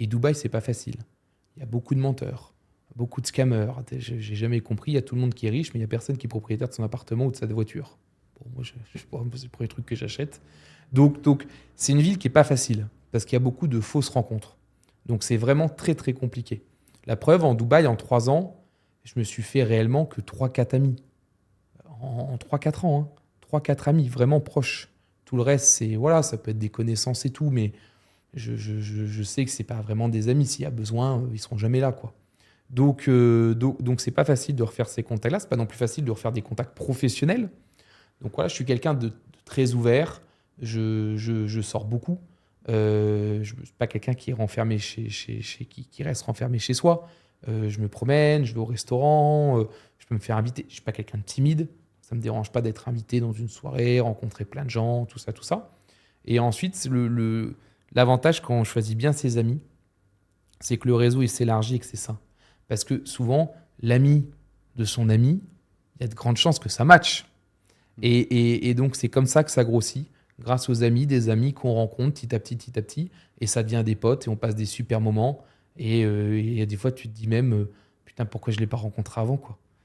Et Dubaï, c'est pas facile. Il y a beaucoup de menteurs, beaucoup de scammers. J'ai jamais compris. Il y a tout le monde qui est riche, mais il y a personne qui est propriétaire de son appartement ou de sa voiture. Bon, moi, c'est le premier truc que j'achète. Donc, c'est une ville qui est pas facile parce qu'il y a beaucoup de fausses rencontres. Donc, c'est vraiment très, très compliqué. La preuve, en Dubaï, en 3 ans, je me suis fait réellement que trois quatre amis. En 3-4 ans, hein. 3-4 amis vraiment proches. Tout le reste, c'est, voilà, ça peut être des connaissances et tout, mais je sais que c'est pas vraiment des amis. S'il y a besoin, ils seront jamais là, quoi. Donc c'est pas facile de refaire ces contacts-là. C'est pas non plus facile de refaire des contacts professionnels. Donc voilà, je suis quelqu'un de très ouvert. Je sors beaucoup. Je ne suis pas quelqu'un qui est renfermé qui reste renfermé chez soi. Je me promène, je vais au restaurant, je peux me faire inviter. Je suis pas quelqu'un de timide. Ça me dérange pas d'être invité dans une soirée, rencontrer plein de gens, tout ça, tout ça. Et ensuite, l'avantage quand on choisit bien ses amis, c'est que le réseau il s'élargit et que c'est ça. Parce que souvent, l'ami de son ami, il y a de grandes chances que ça matche. Et donc, c'est comme ça que ça grossit, grâce aux amis, des amis qu'on rencontre petit à petit, et ça devient des potes, et on passe des super moments. Et des fois, tu te dis même, putain, pourquoi je ne l'ai pas rencontré avant, quoi.